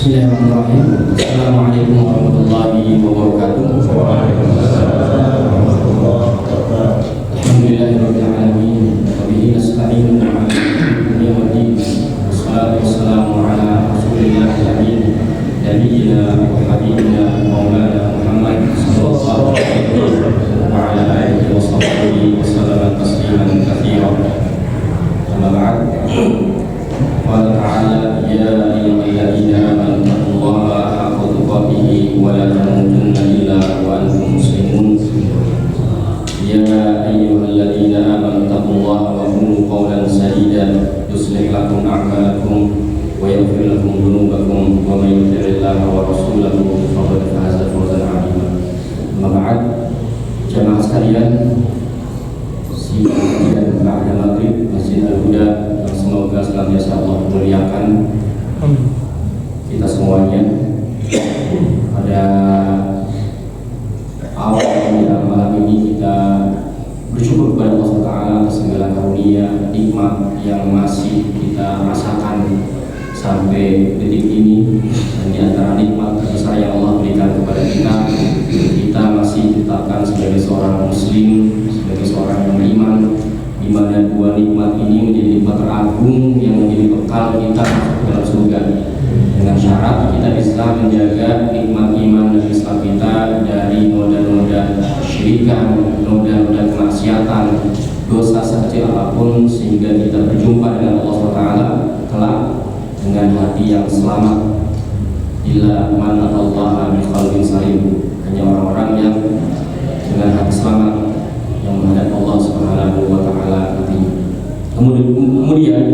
Bismillahirrahmanirrahim. Assalamualaikum warahmatullahi wabarakatuh. Alhamdulillahirabbil alamin. Wa bihi nasta'inu ala umuri waddin. Wassalatu wassalamu ala Rasulillahil amin. Nabiyyina wa habibina maulana Muhammad sallallahu alaihi wasallam wa ala alihi wa sahbihi wa sallama tasliman katsiran. Amma ba'd. Qala ta'ala ya ayyuhalladzina amanu taqullaha haqqa tuqatih wa la tamutunna illa wa antum muslimun. Ya ayyuhalladzina amanu taqullaha wa qulu qawlan sadida yuslih lakum a'malakum wa yaghfir lakum dhunubakum wa may yuti'illaha wa rasulahu faqad faza fawzan 'azima. Amma ba'd. Jamaah sekalian, dan ba'da maghrib Masjid Al-Huda, semoga senantiasa Allah muliakan kita semuanya. Pada awal malam ini kita bersyukur kepada Allah Taala atas segala karunia nikmat yang masih kita rasakan sampai detik ini. Dan di antara nikmat terbesar yang Allah berikan kepada kita masih ditetapkan sebagai seorang muslim, sebagai seorang yang beriman, di mana dua nikmat ini menjadi nikmat teragung yang menjadi bekal kita masuk dalam surga. Dengan syarat kita bisa menjaga nikmat iman dan Islam kita dari noda-noda syirikan, noda-noda kemaksiatan, dosa sekecil apapun, sehingga kita berjumpa dengan Allah SWT kelak dengan hati yang selamat. Illa man atallaha bi qalbin salim. Hanya orang-orang yang dengan hati selamat yang menghadap Allah Subhanahu wa taala nanti. Kemudian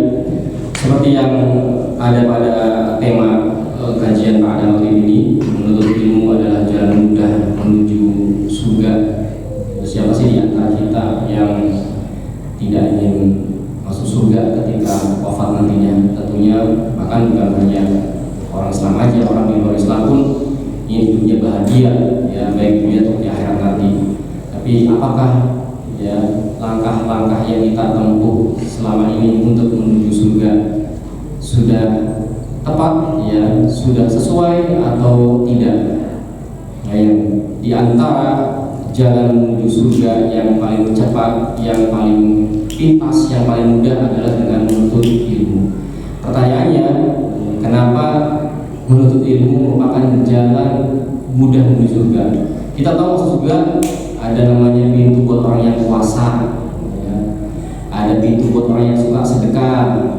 seperti yang ada pada tema kajian pada maghrib ini, menuntut ilmu adalah jalan mudah menuju surga. Siapa sih di antara kita yang tidak ingin masuk surga ketika wafat nantinya? Tentunya bahkan bukan hanya orang Islam aja, orang di luar Islam pun ingin hidupnya bahagia, ya, baik dunia atau di akhirat nanti. Tapi apakah ya langkah-langkah yang kita tempuh selama ini untuk menuju surga sudah tepat, ya, sudah sesuai atau tidak? Nah, yang di antara jalan menuju surga yang paling cepat, yang paling pintas, yang paling mudah adalah dengan menuntut ilmu. Pertanyaannya, kenapa menuntut ilmu merupakan jalan mudah menuju surga? Kita tahu masuk surga ada namanya pintu buat orang yang puasa, ya. Ada pintu buat orang yang suka sedekah,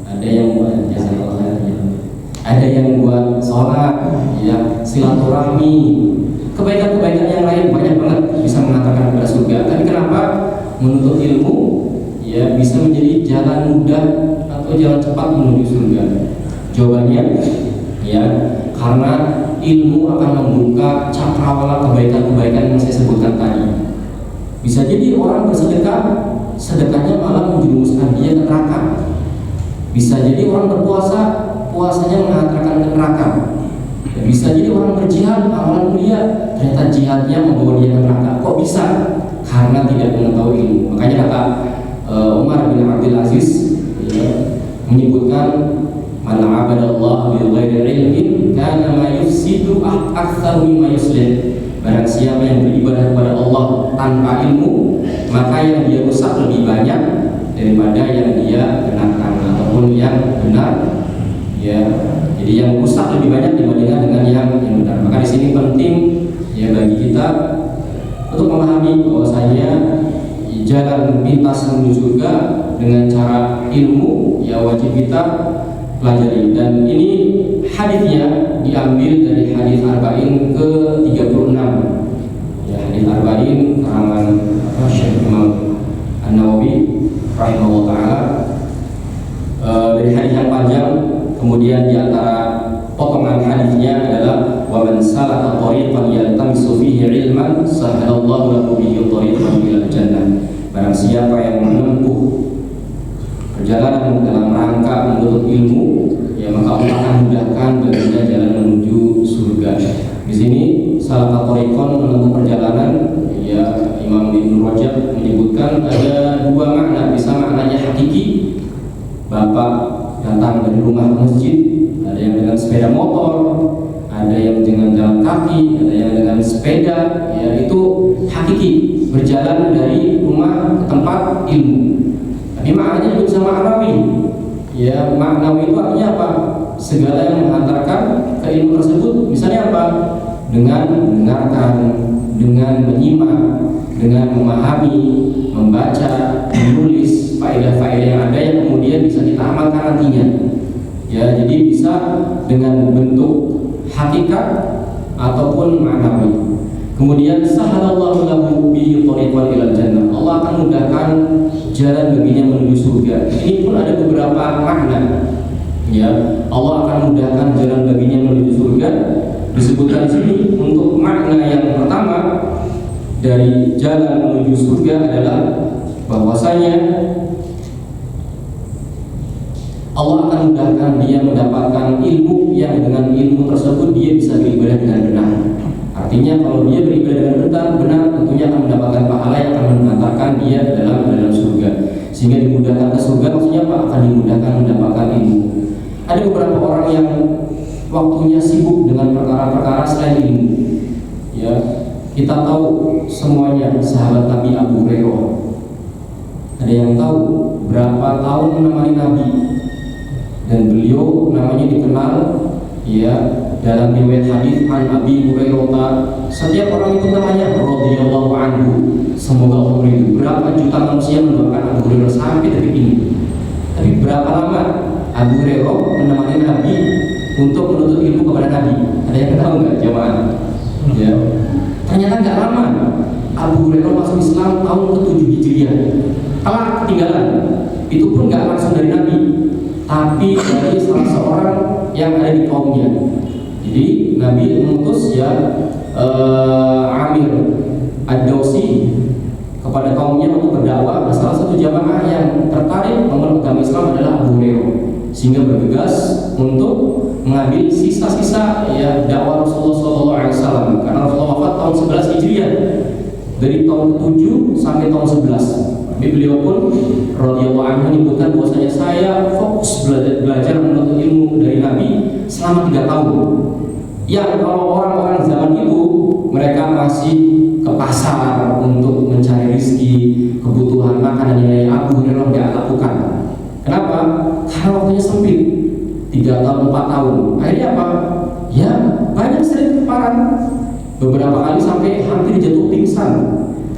ada yang buat jasa Allah, ya. Ada yang buat sholat, ya, silaturahmi, kebaikan-kebaikan yang lain banyak banget bisa mengantarkan kepada surga. Tapi kenapa menuntut ilmu, ya, bisa menjadi jalan mudah atau jalan cepat menuju surga? Jawabannya, ya, karena ilmu akan membuka cakrawala kebaikan-kebaikan yang saya sebutkan tadi. Bisa jadi orang bersedekah, sedekahnya malah menjerumuskan dia ke neraka. Bisa jadi orang berpuasa, puasanya mengantarkan ke neraka. Bisa jadi orang berjihad, amalan mulia, ternyata jihadnya membawa dia ke neraka. Kok bisa? Karena tidak mengetahui ilmu. Makanya kata Umar bin Abdul Aziz, ya, menyebutkan man 'abadallaha bi ghairi ilmin kana ma yufsidu aktsar mimma yuslih. Barang siapa yang beribadah kepada Allah tanpa ilmu, maka yang dia rusak lebih banyak daripada yang dia benarkan ataupun yang benar, ya. Jadi yang rusak lebih banyak dibandingkan dengan yang benar. Maka di sini penting, ya, bagi kita untuk memahami bahwasanya jalan pintas menuju surga dengan cara ilmu, ya, wajib kita pelajari. Dan ini hadisnya diambil dari hadis Arba'in ke-36, ya, hadis Arba'in karangan Syekh Imam An-Nawawi rahimahullah taala. Dari hadis yang panjang, kemudian di antara potongan hadisnya adalah wa man salaka tariqan yaltamisu fihi ilman sahalallahu lahu bihi tariqan ilal jannah. Barang siapa yang menempuh perjalanan dalam rangka menuntut ilmu, ya, maka Allah akan mudahkan baginya jalan menuju surga. Di sini salah tariqan menempuh perjalanan, ya, Imam Ibnu Rajab menyebutkan ada dua makna. Bisa maknanya hakiki, bapak datang dari rumah ke masjid, ada yang dengan sepeda sepeda motor, ada yang dengan jalan kaki, ada yang dengan sepeda, ya itu hakiki berjalan dari rumah ke tempat ilmu. Tapi maknanya juga bisa maknawi. Ya, maknawi itu artinya apa? Segala yang menghantarkan ke ilmu tersebut. Misalnya apa? Dengan mendengarkan, dengan menyimak, dengan memahami, membaca, menulis faedah-faedah yang ada yang kemudian bisa kita amalkan nantinya. Ya, jadi bisa dengan bentuk hakikat ataupun maknawi. Kemudian sahalallahu lahu bihi thariqan ilal jannah. Allah akan mudahkan jalan baginya menuju surga. Ini pun ada beberapa makna. Ya, Allah akan mudahkan jalan baginya menuju surga. Disebutkan di sini untuk makna yang pertama dari jalan menuju surga adalah bahwasanya Allah akan mudahkan dia mendapatkan ilmu yang dengan ilmu tersebut dia bisa beribadah dengan benar. Artinya kalau dia beribadah dengan benar tentunya akan mendapatkan pahala yang akan mengantarkan dia ke dalam surga. Sehingga dimudahkan ke surga maksudnya apa? Akan dimudahkan mendapatkan ilmu. Ada beberapa orang yang waktunya sibuk dengan perkara-perkara selain ilmu. Ya, kita tahu semuanya sahabat Nabi Abu Hurairah. Ada yang tahu berapa tahun menemani Nabi dan beliau namanya dikenal ya dalam riwayat hadis an Abi Hurairah, setiap orang itu namanya radhiyallahu anhu, semoga Allah meridhoi. Berapa juta manusia mendoakan Abu Hurairah sampai detik ini. Tapi berapa lama Abu Hurairah menemani Nabi untuk menuntut ilmu kepada Nabi? Ada yang tahu nggak jemaah? Ya, ternyata nggak lama. Abu Hurairah masuk Islam tahun ke-7 Hijriah. Telah ketinggalan. Itu pun nggak langsung dari Nabi, tapi dari salah seorang yang ada di kaumnya. Jadi Nabi mengutus ya Amir Ad-Dawsi kepada kaumnya untuk berdakwah. Nah, salah satu jamaah yang tertarik memeluk agama Islam adalah Abu Hurairah, sehingga bergegas untuk mengambil sisa-sisa ya dakwah Rasulullah SAW. Karena Rasulullah wafat tahun 11 Hijriah, dari tahun ke-7 sampai tahun 11. Tapi beliau pun radhiyallahu anhu menyebutkan bahwasanya saya fokus belajar menuntut ilmu dari Nabi selama 3 tahun. Yang kalau orang-orang zaman itu mereka masih ke pasar untuk mencari rezeki, kebutuhan makan dan lain-lain, Abu Hurairah tidak lakukan. Kenapa? Karena waktunya sempit, 3 tahun 4 tahun. Akhirnya apa? Ya banyak sering keparan, beberapa kali sampai hampir jatuh pingsan.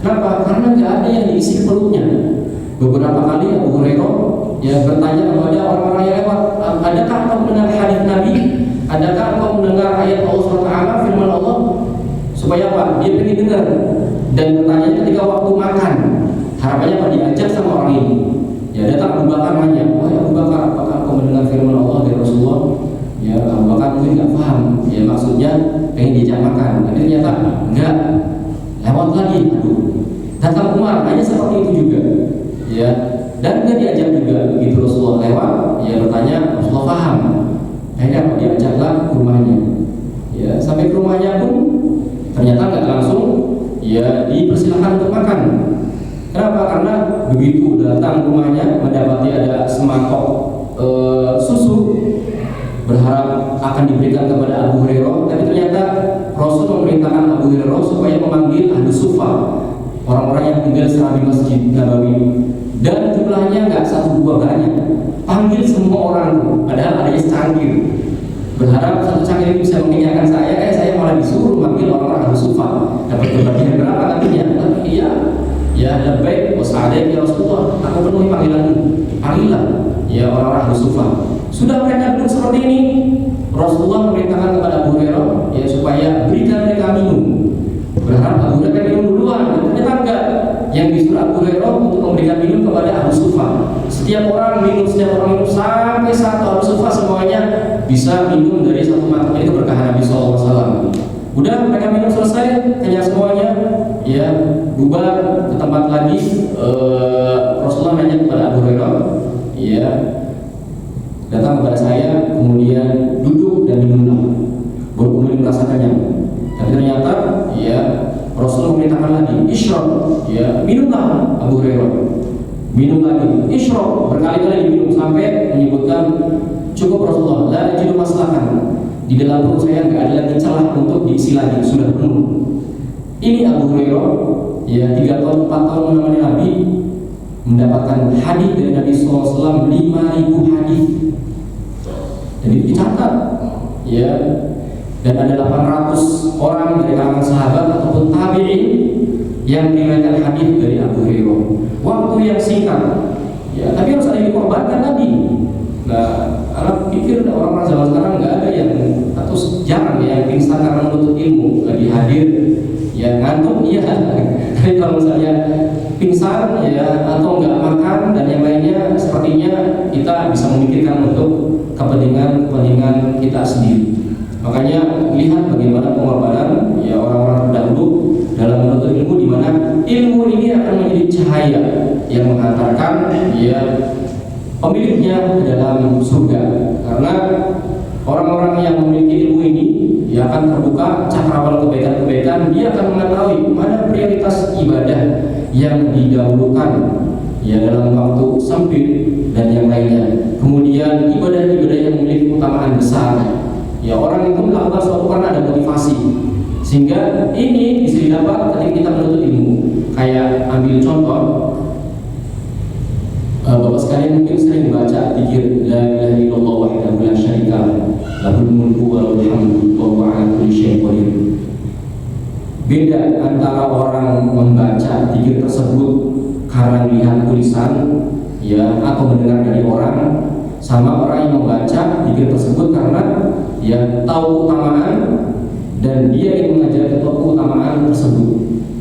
Kenapa? Karena nggak ada yang diisi perutnya. Beberapa kali Abu Hurairah ya bertanya kepada orang-orang yang lewat, adakah engkau mendengar hadis Nabi? Adakah engkau mendengar ayat Allah SWT, firman Allah? Supaya apa? Dia pengen dengar. Dan bertanya ketika waktu makan, harapannya apa? Diajak sama orang ini. Ya datang Abu Bakar nanya, wah ya Abu Bakar, apakah engkau mendengar firman Allah dari Rasulullah? Ya Abu Bakar mungkin nggak paham. Ya maksudnya pengen diajak makan. Tapi ternyata enggak. Lewat lagi, aduh. Datang Umar, hanya seperti itu juga. Ya, dan dia diajak juga begitu Rasulullah lewat, ya bertanya, Rasulullah paham. Akhirnya diajaklah ke rumahnya. Ya, sampai ke rumahnya pun ternyata nggak langsung ya dipersilakan untuk makan. Kenapa? Karena begitu datang ke rumahnya mendapati ada semangkok susu, berharap akan diberikan kepada Abu Hurairah, tapi ternyata Rasul memerintahkan Abu Hurairah supaya memanggil ahli sufa, orang-orang yang tinggal di Masjid Nabawi, dan jumlahnya nggak 1 2 banyak. Panggil semua orang, padahal adanya secangkir. Berharap 1 cangkir bisa mengenyangkan saya malah disuruh memanggil orang-orang ahli sufa. Dapat kebagian berapa nantinya? Tapi ya baik, wasadaik ya Rasulullah, aku penuhi panggilanmu. Panggillah ya orang-orang ahli sufa. Sudah mereka duduk seperti ini, Rasulullah memerintahkan kepada Abu Hurairah ya supaya berikan mereka minum. Berharap Abu Hurairah minum duluan, dan ternyata enggak. Yang disuruh Abu Hurairah untuk memberikan minum kepada ahli sufa. Setiap orang minum sampai 1 ahli sufa semuanya bisa minum dari 1 mangkok. Itu berkah Nabi SAW. Udah mereka minum selesai, kenyang semuanya, ya bubar ke tempat lagi. Rasulullah nanya kepada Abu Hurairah, ya datang kepada saya, kemudian duduk dan minumlah, baru kemudian merasa kenyang. Tapi ternyata ya Rasulullah memerintahkan lagi, isyrab, ya minumlah Abu Hurairah, minum lagi, isyrab, berkali-kali diminum sampai menyebutkan cukup Rasulullah, la ajidu maslahan, di dalam perut saya nggak ada lagi celah untuk diisi lagi, sudah penuh. Ini Abu Hurairah, ya 3 tahun 4 tahun menemani Nabi, mendapatkan hadis dari Nabi SAW 5.000 hadis, dan itu dicatat, ya. Dan ada 800 orang dari kalangan sahabat ataupun tabi'in yang meriwayatkan hadis dari Abu Hurairah. Waktu yang singkat, ya, tapi harus ada yang dikorbankan Nabi. Nah, anak pikir orang-orang zaman sekarang nggak ada yang, atau jarang ya, yang pingsan karena menuntut ilmu, lagi hadir, ya ngantuk, iya. Tapi kalau misalnya pingsan, ya, atau nggak makan dan yang lainnya, sepertinya kita bisa memikirkan untuk kepentingan kita sendiri. Makanya lihat bagaimana pengorbanan, ya, orang-orang terdahulu dalam menuntut ilmu, di mana ilmu ini akan menjadi cahaya yang menghantarkan, ya, pemiliknya ke dalam surga. Karena orang-orang yang memiliki ilmu ini, ya, akan terbuka cakrawala kebaikan-kebaikan. Dia akan mengetahui mana prioritas ibadah yang didahulukan, ya, dalam waktu sempit dan yang lainnya. Kemudian ibadah-ibadah yang memiliki keutamaan besar, ya, orang itu melakukan suatu karena ada motivasi, sehingga ini bisa didapat ketika kita menuntut ilmu. Kayak ambil contoh, Bapak sekalian mungkin sering membaca zikir la ilaha illallah wahdahu la syarika lahul mulku wa lahul hamdu wa huwa ala kulli syai'in qadir. Beda antara orang membaca zikir tersebut karena melihat tulisan, ya, atau mendengar dari orang, sama orang yang membaca zikir tersebut karena, ya, tahu keutamaan dan dia ingin mengajarkan keutamaan tersebut.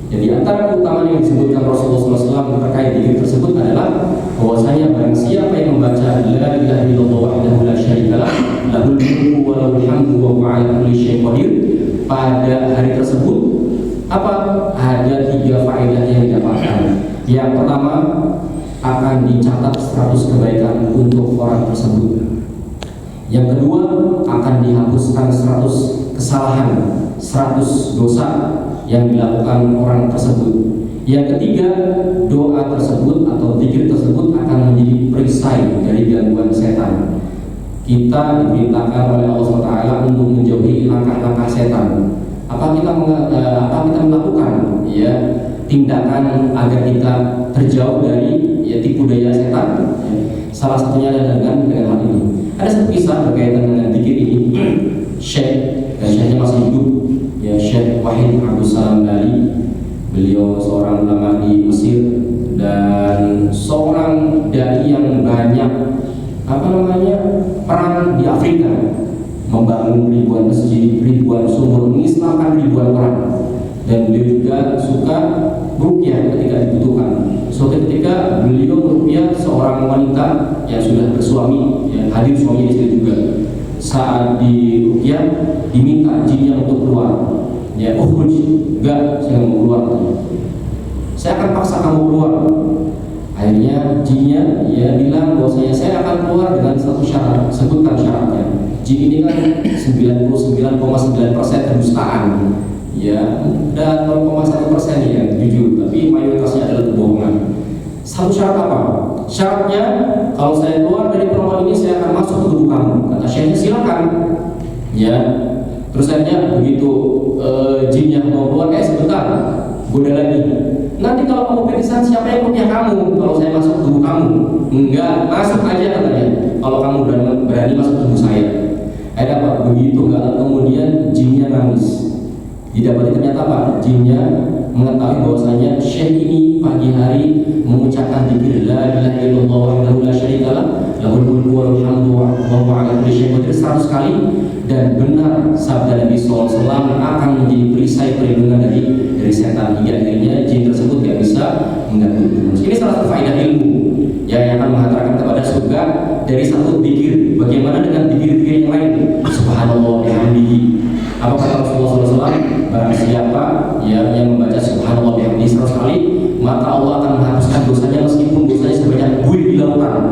Jadi antara keutamaan yang disebutkan Rasulullah SAW terkait zikir tersebut adalah bahwasanya barang siapa yang membaca la ilaha illallah wahdahu la syarikalah lahul mulku wa lahul hamdu wa huwa ala kulli syai'in qadir, pada hari tersebut ada 3 faedah yang didapatkan. Yang pertama, akan dicatat 100 kebaikan untuk orang tersebut. Yang kedua, akan dihapuskan 100 kesalahan, 100 dosa yang dilakukan orang tersebut. Yang ketiga, doa tersebut atau zikir tersebut akan menjadi perisai dari gangguan setan. Kita diperintahkan oleh Allah SWT untuk menjauhi langkah-langkah setan. Apa kita melakukan, ya, tindakan agar kita terjauh dari, ya, tipu daya setan, ya. Salah satunya adalah dengan hal ini. Ada satu kisah berkaitan dengan zikir ini. Syekh, dan Syekhnya masih hidup, ya, Syekh Wahid Abdul Salam Bali. Beliau seorang ulama di Mesir dan seorang dai yang banyak peran di Afrika, membangun ribuan masjid, ribuan sumur, mengislamkan ribuan orang. Dan beliau juga suka beruqyah ketika dibutuhkan. Suatu ketika beliau beruqyah seorang wanita yang sudah bersuami, yang hadir suaminya di situ juga. Saat diruqyah diminta jinnya untuk keluar. Ya, enggak, saya mau keluar. Saya akan paksa kamu keluar. Akhirnya jinnya, ya, bilang bahwasanya saya akan keluar dengan satu syarat. Sebutkan syaratnya. Jin ini kan 99,9% kedustaan. Ya, dan 0,1% ya jujur, tapi mayoritasnya adalah kebohongan. Satu syarat apa? Syaratnya, kalau saya keluar dari perempuan ini, saya akan masuk ke tubuh kamu. Kata Syekhnya, silakan. Ya, terus akhirnya begitu jinnya mau keluar, sebentar, goda lagi. Nanti kalau kamu pingsan, siapa yang punya kamu? Kalau saya masuk ke tubuh kamu, enggak, masuk aja katanya. Kalau kamu berani masuk ke tubuh saya. Apa? Begitu enggak, kemudian jinnya nangis. Didapati ternyata apa? Jinnya mengetahui bahwasanya Syekh ini pagi hari mengucapkan zikir la ilaha illallah wahdahu la syarikalah lahul mulku wa lahul hamdu wa huwa ala kulli syai'in qadir 100 kali, dan benar sabda Nabi SAW akan menjadi perisai perlindungan dari setan, hingga akhirnya jin tersebut tidak bisa mengganggu. Ini salah satu faedah ilmu, ya, yang akan menghantarkan kepada surga dari satu zikir. Bagaimana dengan zikir-zikir yang lain? Subhanallah bihamdihi. Apa kata Rasulullah SAW? Barang siapa, ya, yang membaca Subhanallah bihamdihi 100 kali, maka Allah akan menghapuskan dosanya meskipun dosanya sebanyak buih di lautan.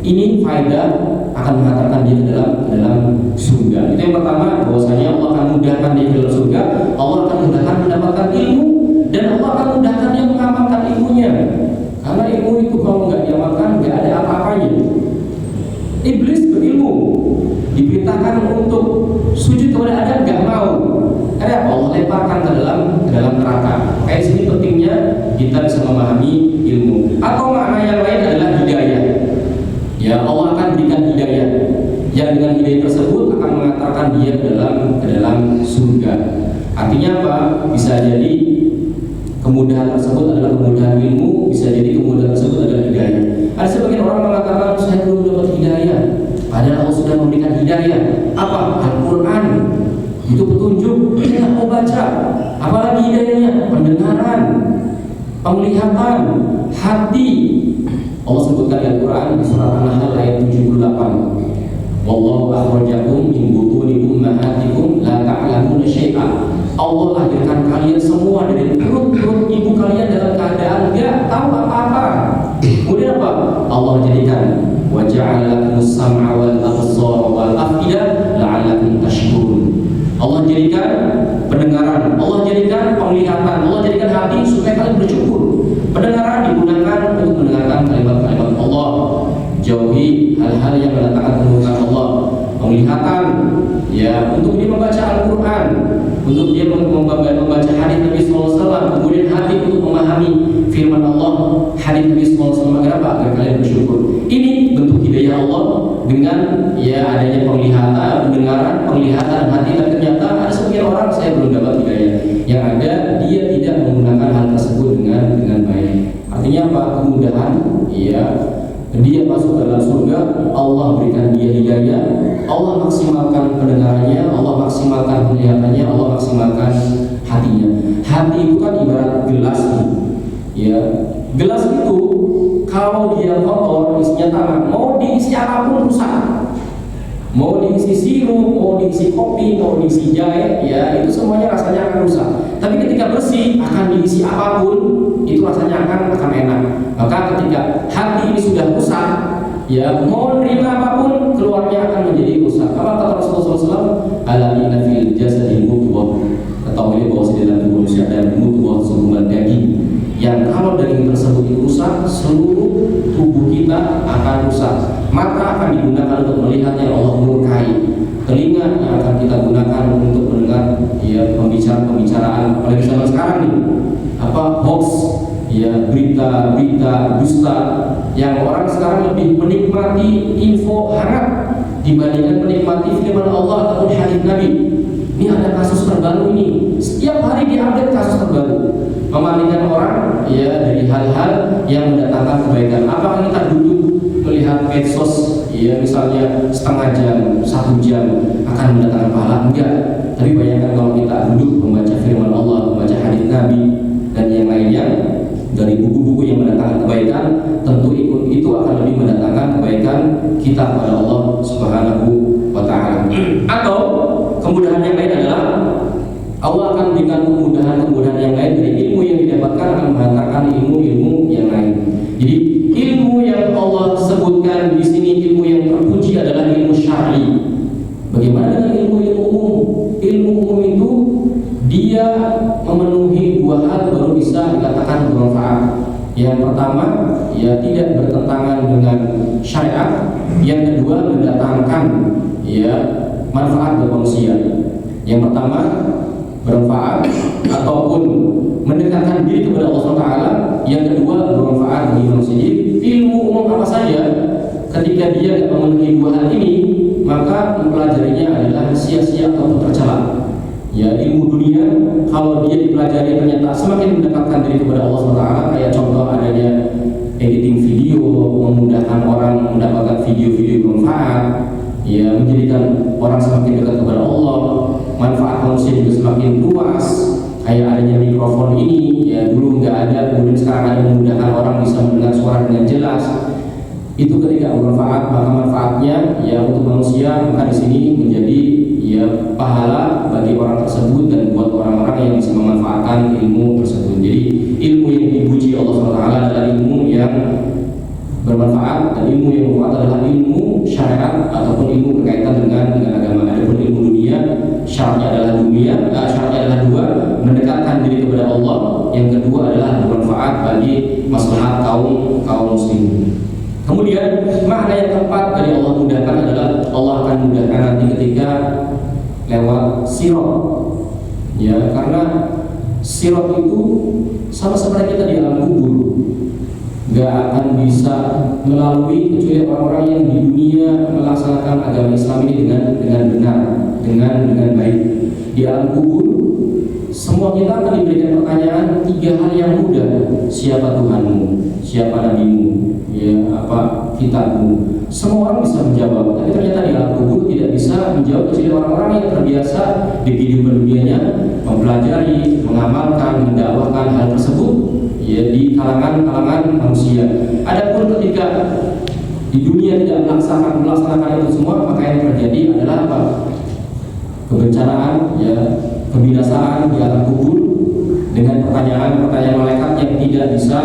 Ini faedah akan menghantarkan dia ke dalam surga. Itu yang pertama, bahwasanya Allah akan mudahkan dia ke dalam surga. Allah akan mudahkan mendapatkan ilmu, dan Allah akan mudahkan dia mengamalkan ilmunya. Karena ilmu itu kalau nggak diamalkan, nggak ada apa-apanya. Iblis berilmu, diperintahkan untuk sujud kepada Adam nggak mau. Karena apa? Allah lemparkan ke dalam neraka. Kayak sini pentingnya kita bisa memahami ilmu. Atau makna yang lain adalah hidayah. Ya, Allah akan berikan hidayah. Yang dengan hidayah tersebut akan mengantarkan dia ke dalam surga. Artinya apa? Bisa jadi kemudahan tersebut adalah kemudahan ilmu, bisa jadi kemudahan tersebut adalah hidayah. Ada sebagian orang mengatakan saya belum dapat hidayah, padahal Allah sudah memberikan hidayah. Apa? Al-Quran itu petunjuk, kita mau baca. Apalagi hidayahnya? Pendengaran, penglihatan, hati. Allah sebutkan di Al-Quran di surat An-Nahl ayat 78. Wallahu akhrajakum min butuni ummahatikum la ta'lamuna syai'an. Allah lahirkan kalian semua dari perut ibu kalian dalam keadaan enggak tahu apa-apa. Kemudian apa? Allah jadikan wa ja'ala lakumus sam'a wal absara wal afida la'allakum tashkurun. Allah jadikan pendengaran, Allah jadikan penglihatan, Allah jadikan hati supaya kalian bersyukur. Pendengaran digunakan untuk mendengarkan kalimat-kalimat Allah, jauhi hal-hal yang mendatangkan kemurkaan Allah. Penglihatan ya untuk dia membaca Al-Quran, untuk dia membaca hadis Nabi SAW. Kemudian hati untuk memahami firman Allah, hadis Nabi SAW. Agar apa? Agar kalian bersyukur. Ini bentuk hidayah Allah dengan ya adanya penglihatan, pendengaran, penglihatan, hati. Dan ternyata ada sebagian orang saya belum dapat hidayah. Yang ada dia tidak menggunakan hal tersebut dengan baik. Artinya apa? Kemudahan ya, dia masuk dalam surga, Allah berikan dia hidayah, Allah maksimalkan pendengarannya, Allah maksimalkan penglihatannya, Allah maksimalkan hatinya. Hati itu kan ibarat gelas nih, ya. Gelas itu kalau dia kotor, isinya tanah, mau diisi apapun rusak. Mau diisi sirup, mau diisi kopi, mau diisi jahe, ya itu semuanya rasanya akan rusak. Tapi ketika bersih, akan diisi apapun, itu rasanya akan enak. Maka ketika hati ini sudah rusak, ya mau nerima apapun, keluarnya akan menjadi rusak. Apa kata Rasulullah SAW? Ala inna fil jasadi mudghah. Ketahui bahwa di dalam tubuh manusia ada mudghah, segumpal daging. Yang kalau daging tersebut rusak, seluruh tubuh kita akan rusak. Mata akan digunakan untuk melihat yang Allah murkai. Telinga yang akan kita gunakan untuk mendengar ya pembicaraan apalagi zaman sekarang nih. Apa hoax, ya berita dusta yang orang sekarang lebih menikmati info hangat dibandingkan menikmati firman Allah ataupun hadis Nabi. Ini ada kasus terbaru ini. Setiap hari diupdate kasus terbaru. Memalingkan orang ya dari hal-hal yang mendatangkan kebaikan. Apakah kita duduk melihat medsos ya misalnya setengah jam, 1 jam akan mendatangkan pahala? Enggak. Tapi bayangkan kalau kita duduk membaca firman Allah, membaca hadis Nabi dan yang lainnya dari buku-buku yang mendatangkan kebaikan, tentu itu akan lebih mendatangkan kebaikan kita kepada Allah Subhanahu wa ta'ala. Atau kemudahan yang lain adalah Allah akan berikan kemudahan yang lain dari ilmu yang didapatkan akan menghantarkan ilmu yang lain. Jadi ilmu yang Allah sebutkan di sini, ilmu yang terpuji adalah ilmu syar'i. Bagaimana dengan ilmu umum? Ilmu umum itu dia memenuhi 2 hal baru bisa dikatakan bermanfaat. Yang pertama, ya tidak bertentangan dengan syariat. Yang kedua, mendatangkan ya manfaat bagi manusia. Yang pertama, bermanfaat ataupun mendekatkan diri kepada Allah SWT. Yang kedua, bermanfaat bagi manusia. Jadi ilmu umum apa saja ketika dia tidak memenuhi 2 hal ini, maka mempelajarinya adalah sia-sia atau tercela. Ya ilmu dunia kalau dia dipelajari ternyata semakin mendekatkan diri kepada Allah SWT. Kayak contoh adanya editing video, memudahkan orang mendapatkan video-video bermanfaat, ya menjadikan orang semakin dekat kepada Allah. Manfaat manusia juga semakin luas. Kayak adanya mikrofon ini, ya dulu nggak ada, kemudian sekarang ada, memudahkan orang bisa mendengar suara dengan jelas. Itu ketika bermanfaat, maka manfaatnya ya untuk manusia, maka di sini menjadi ya pahala bagi orang tersebut dan buat orang-orang yang bisa memanfaatkan ilmu tersebut. Jadi ilmu yang dipuji Allah SWT adalah ilmu yang bermanfaat, dan ilmu yang bermanfaat adalah ilmu syariat ataupun ilmu berkaitan dengan agama. Adapun ilmu dunia, syaratnya adalah syaratnya adalah 2, mendekatkan diri kepada Allah. Yang kedua adalah bermanfaat bagi maslahat kaum muslimin. Kemudian makna yang keempat dari Allah mudahkan adalah Allah akan mudahkan nanti ketika lewat sirot. Ya, karena sirot itu sama seperti kita di alam kubur, nggak akan bisa melalui kecuali orang-orang yang di dunia melaksanakan agama Islam ini dengan benar, dengan baik. Di alam kubur semua kita akan diberikan pertanyaan 3 hal yang mudah: siapa Tuhanmu, siapa nabimu, ya apa kitabmu. Semua orang bisa menjawab, tapi ternyata di alam kubur tidak bisa menjawab kecuali orang-orang yang terbiasa di kehidupan dunianya mempelajari, mengamalkan, mendakwahkan hal tersebut, ya di kalangan manusia. Adapun ketika di dunia tidak melaksanakan itu semua, maka yang terjadi adalah apa? Kebencanaan, ya kebinasaan di alam kubur dengan pertanyaan malaikat yang tidak bisa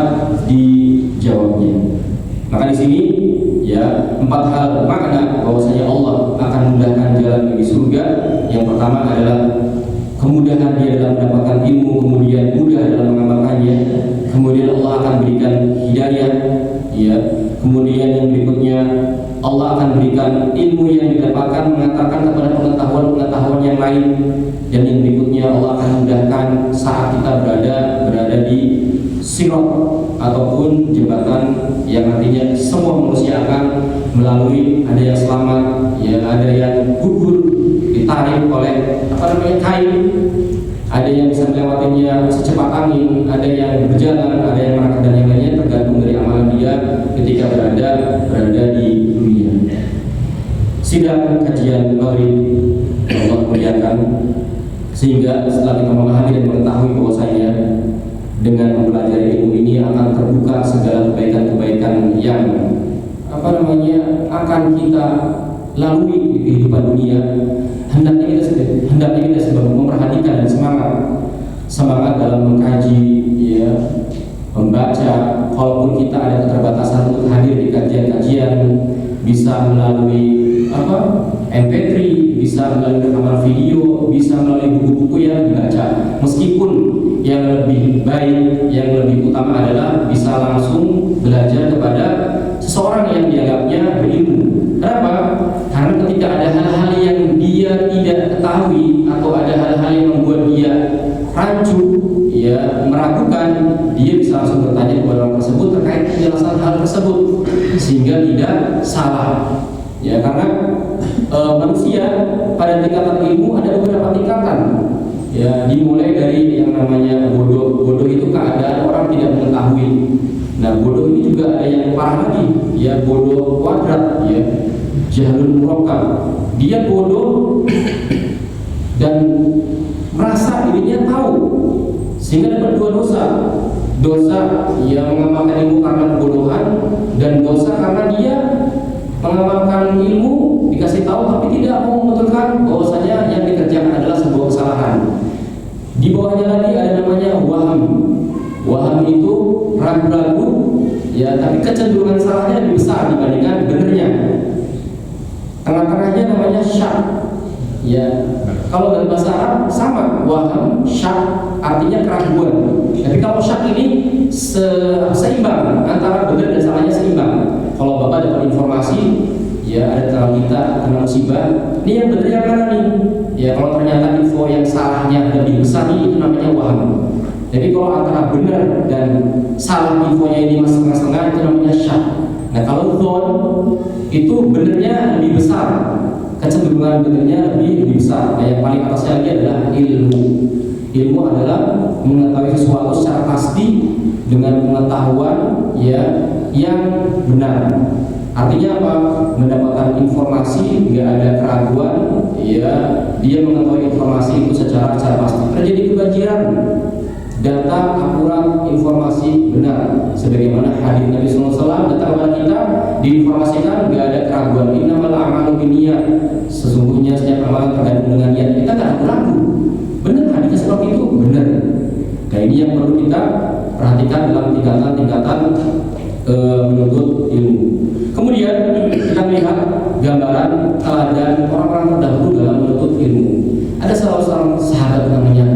dijawabnya. Maka di sini ya 4 hal makna bahwasanya Allah akan mudahkan jalan menuju surga. Yang pertama adalah kemudahan dia dalam mendapatkan ilmu, kemudian mudah dalam mengamalkannya. Kemudian Allah akan berikan hidayah, ya. Kemudian yang berikutnya Allah akan berikan ilmu yang didapatkan mengantarkan kepada pengetahuan yang lain. Dan yang berikutnya Allah akan mudahkan saat kita berada di sirat ataupun jembatan yang nantinya semua manusia akan melalui. Ada yang selamat, ya ada yang gugur ditarik oleh kain, ada yang bisa melewatinya secepat angin, ada yang berjalan, ada yang merangkak dan yang lainnya, tergantung dari amalan dia ketika berada di dunia. Sidang kajian maghrib Allah muliakan, sehingga setelah kita memahami dan mengetahui bahwasanya dengan mempelajari ilmu ini akan terbuka segala kebaikan-kebaikan yang akan kita lalui di kehidupan dunia. Hendaknya kita sebab memperhatikan dan semangat dalam mengkaji, ya, membaca. Walaupun kita ada keterbatasan untuk hadir di kajian-kajian, bisa melalui MP3, bisa melalui rekaman video, bisa melalui buku-buku yang dibaca. Meskipun yang lebih baik, yang lebih utama adalah bisa langsung belajar kepada seseorang yang dianggapnya berilmu. Kenapa? Karena ketika ada hal-hal yang dia tidak ketahui atau ada hal-hal yang membuat dia rancu, ya meragukan, dia bisa langsung bertanya kepada orang tersebut terkait penjelasan hal tersebut sehingga tidak salah. Ya, karena manusia pada tingkatan ilmu ada beberapa tingkatan. Ya, dimulai dari yang namanya bodoh. Bodoh itu keadaan orang tidak mengetahui. Nah, bodoh ini juga ada yang parah lagi, ya bodoh kuadrat, ya jahlun murakkab. Dia bodoh dan merasa dirinya tahu, sehingga dapat 2 dosa. Dosa yang mengamalkan ilmu karena kebodohan, dan dosa karena dia mengamalkan ilmu dikasih tahu tapi tidak mau membetulkan bahwasanya yang dikerjakan adalah sebuah kesalahan. Di bawahnya lagi ada namanya waham. Waham itu ragu-ragu, ya tapi kecenderungan salahnya lebih besar dibandingkan benernya. Tengah-tengahnya namanya syak. Ya, kalau dalam bahasa Arab sama, waham, syak artinya keraguan. Tapi kalau syak ini seimbang, antara benar dan salahnya seimbang. Kalau Bapak dapat informasi, ya ada teman kita kena musibah, ini yang benar yang mana nih? Ya kalau ternyata info yang salahnya lebih besar nih, itu namanya waham. Jadi kalau antara benar dan salah infonya ini masih setengah-setengah, itu namanya syak. Nah kalau dhon itu benernya lebih besar, kecenderungan benernya lebih besar. Nah yang paling atasnya lagi adalah ilmu. Ilmu adalah mengetahui sesuatu secara pasti dengan pengetahuan, ya yang benar. Artinya apa? Mendapatkan informasi, nggak ada keraguan, ya dia mengetahui informasi itu secara pasti. Terjadi kebanjiran, data akurat, informasi benar, sebagaimana hadis Nabi SAW datang kepada kita diinformasikan nggak ada keraguan. Innamal a'malu binniyat, sesungguhnya setiap amalan tergantung dengan niat. Kita nggak ragu, benar hadisnya seperti itu, benar. Nah ini yang perlu kita perhatikan dalam tingkatan-tingkatan menuntut ilmu. Kemudian kita melihat gambaran teladan orang-orang terdahulu dalam menuntut ilmu. Ada salah seorang sahabat namanya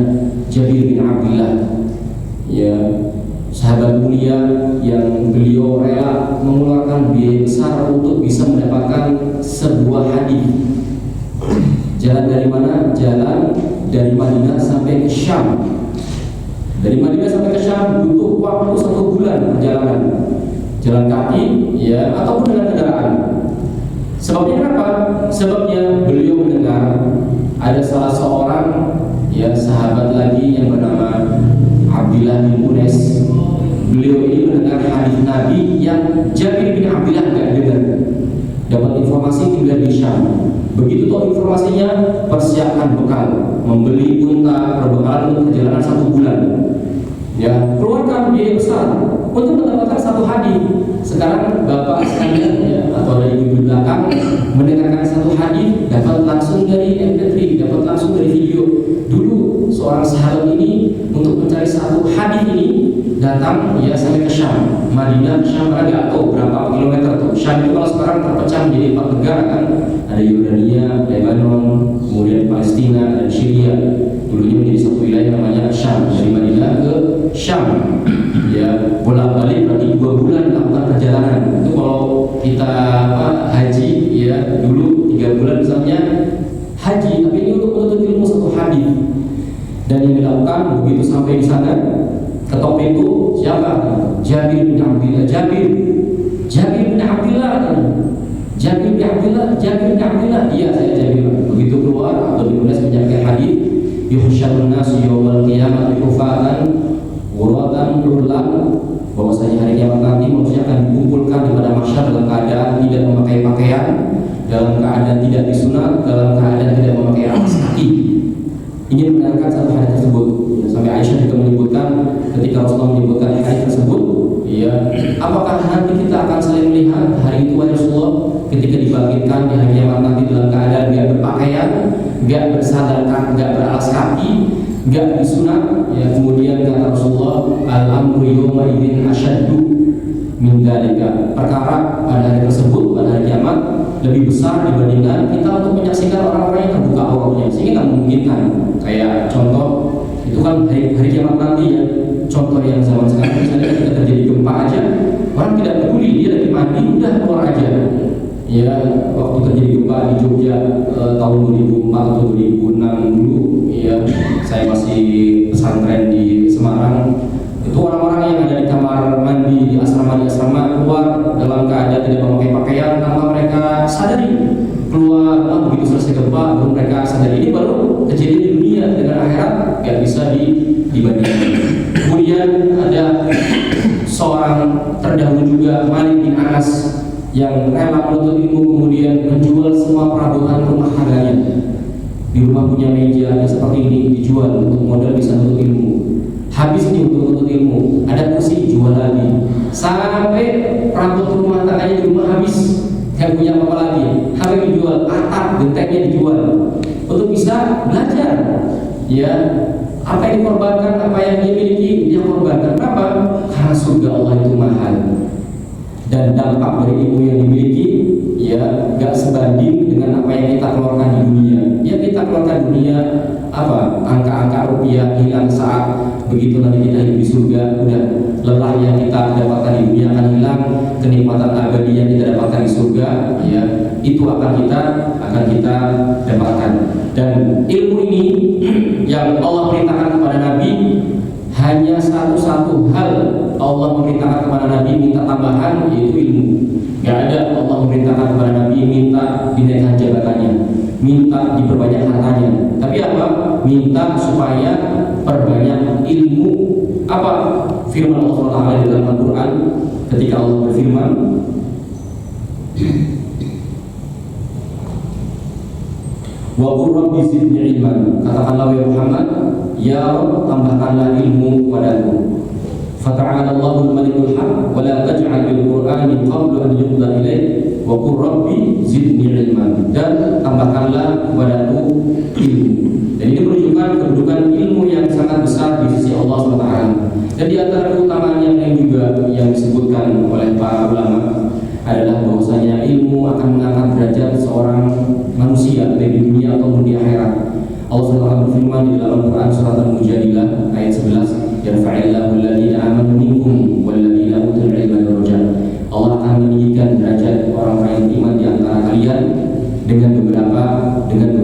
Jabir bin Abdullah, ya sahabat mulia yang beliau rela mengeluarkan biaya besar untuk bisa mendapatkan sebuah hadis. Jalan dari mana? Jalan dari Madinah sampai ke Syam. Dari Madinah sampai ke Syam butuh waktu 1 bulan perjalanan, jalan kaki ya ataupun dengan kendaraan. Sebabnya apa? Sebabnya beliau mendengar ada salah seorang ya sahabat lagi yang bernama Abdullah bin Unais. Beliau ini mendengar hadis Nabi yang Jabir bin Abdullah enggak dengar. Dapat informasi tinggal di Syam. Begitu tahu informasinya, persiapkan bekal, membeli unta, perbekalan untuk perjalanan 1 bulan. Ya, keluarkan biaya besar untuk mendapatkan 1 hadis. Sekarang bapak sekalian ya, atau dari ibu di belakang mendengarkan 1 hadis dapat langsung dari MP3, dapat langsung dari video. Dulu seorang sahabat ini untuk mencari 1 hadis ini datang ya sampai ke Syam, Madinah, Syam nggak tahu berapa kilometer tuh. Syam itu kalau sekarang terpecah menjadi 4 negara kan, ada Yordania, Lebanon, kemudian Palestina dan Syria. Dulunya menjadi 1 wilayah namanya Syam, dari Madinah ke Syam. Ya bolak-balik berarti 2 bulan melakukan perjalanan. Itu kalau kita haji ya dulu 3 bulan misalnya haji, tapi ini untuk menuntut ilmu 1 hadis. Dan yang dilakukan begitu sampai di sana ketok pintu siapa? Jabir bin Abdullah. Jabir bin Abdullah. Iya saya Jabir. Begitu keluar atau ditulis menyampaikan hadis, yuhsyarun nasu yawmal qiyamah hufatan ghuratan hurlan, bahwasanya hari kiamat nanti manusia akan dikumpulkan di pada mahsyar dalam keadaan tidak memakai pakaian, dalam keadaan tidak disunat, dalam keadaan tidak memakai alas kaki. Ingin menerangkan 1 hadis tersebut. Sampai Aisyah juga menyebutkan ketika Rasulullah menyebutkan hadis tersebut, ya, apakah nanti kita akan saling melihat hari itu wahai Rasulullah ketika dibangkitkan di hari kiamat nanti dalam keadaan tidak berpakaian, tidak bersandaran, tidak beralas kaki, tidak disunat? Ya, kemudian kata Rasulullah, al-amru yawma idzin asyaddu min dzalika. Perkara pada hari tersebut, pada hari kiamat lebih besar dibandingkan kita untuk menyaksikan orang-orang yang terbuka auratnya, sehingga tak memungkinkan. Kayak contoh itu kan hari kiamat nanti ya. Contoh yang zaman sekarang misalnya ketika terjadi gempa aja, orang tidak peduli, dia lagi mandi udah keluar aja. Ya, waktu terjadi gempa di Jogja tahun 2004 atau 2006 dulu, ya saya masih pesantren di Semarang. Itu orang-orang yang ada di kamar mandi di asrama keluar dalam keadaan tidak memakai pakaian tanpa mereka sadari. Keluar begitu selesai gempa baru mereka sadari. Ini baru kejadian di dunia, dengan akhirat nggak bisa dibandingkan. Kemudian ada seorang terdahulu juga, Malik bin Anas, yang rela menuntut ilmu kemudian menjual semua perabotan rumah tangganya. Di rumah punya meja seperti ini dijual untuk modal bisa menuntut ilmu. Habis nih untuk menuntut ilmu, ada kursi jual lagi. Sampai perabot rumah tangganya di rumah habis, nggak punya apa-apa lagi. Habis dijual, atap gentengnya dijual untuk bisa belajar. Ya, apa yang dikorbankan, apa yang dia miliki dia korbankan. Kenapa? Karena surga Allah itu mahal. Dan dampak dari ilmu yang dimiliki ya gak sebanding dengan apa yang kita keluarkan di dunia. Ya kita keluarkan dunia apa, angka-angka rupiah hilang saat begitu nanti kita hidup di surga, udah lelah yang kita dapatkan di dunia akan hilang, kenikmatan abadi yang kita dapatkan di surga ya itu akan kita dapatkan. Dan ilmu ini yang Allah perintahkan kepada Nabi, hanya satu hal Allah memerintahkan kepada Nabi minta tambahan, yaitu ilmu. Gak ada Allah memerintahkan kepada Nabi minta dinaikkan jabatannya, minta diperbanyak hartanya. Tapi apa? Minta supaya perbanyak ilmu. Apa firman Allah SWT di dalam Al-Quran ketika Allah berfirman, wa qur rabbi zidni ilman, katakanlah wahai Muhammad, ya Rabb tambahkanlah ilmu padaku. Fata'ala Allahul Malikul Haq wa la taj'al bil Qur'ani qabla an yuqda ilaik wa qur rabbi zidni ilman, dan tambahkanlah padaku ilmu. Dan ini menunjukkan kedudukan ilmu yang sangat besar di sisi Allah SWT. Dan di antara keutamaan yang lain juga yang disebutkan oleh para ulama adalah bahwasanya ilmu akan mengangkat derajat seorang manusia baik di dunia ataupun di akhirat. Allah SWT berfirman di dalam Quran surat Al-Mujadilah ayat 11, yarfa'illahu alladhina amanu minkum walladhina utul ilma darajat. Allah akan meninggikan derajat orang-orang yang beriman di antara kalian dengan beberapa derajat.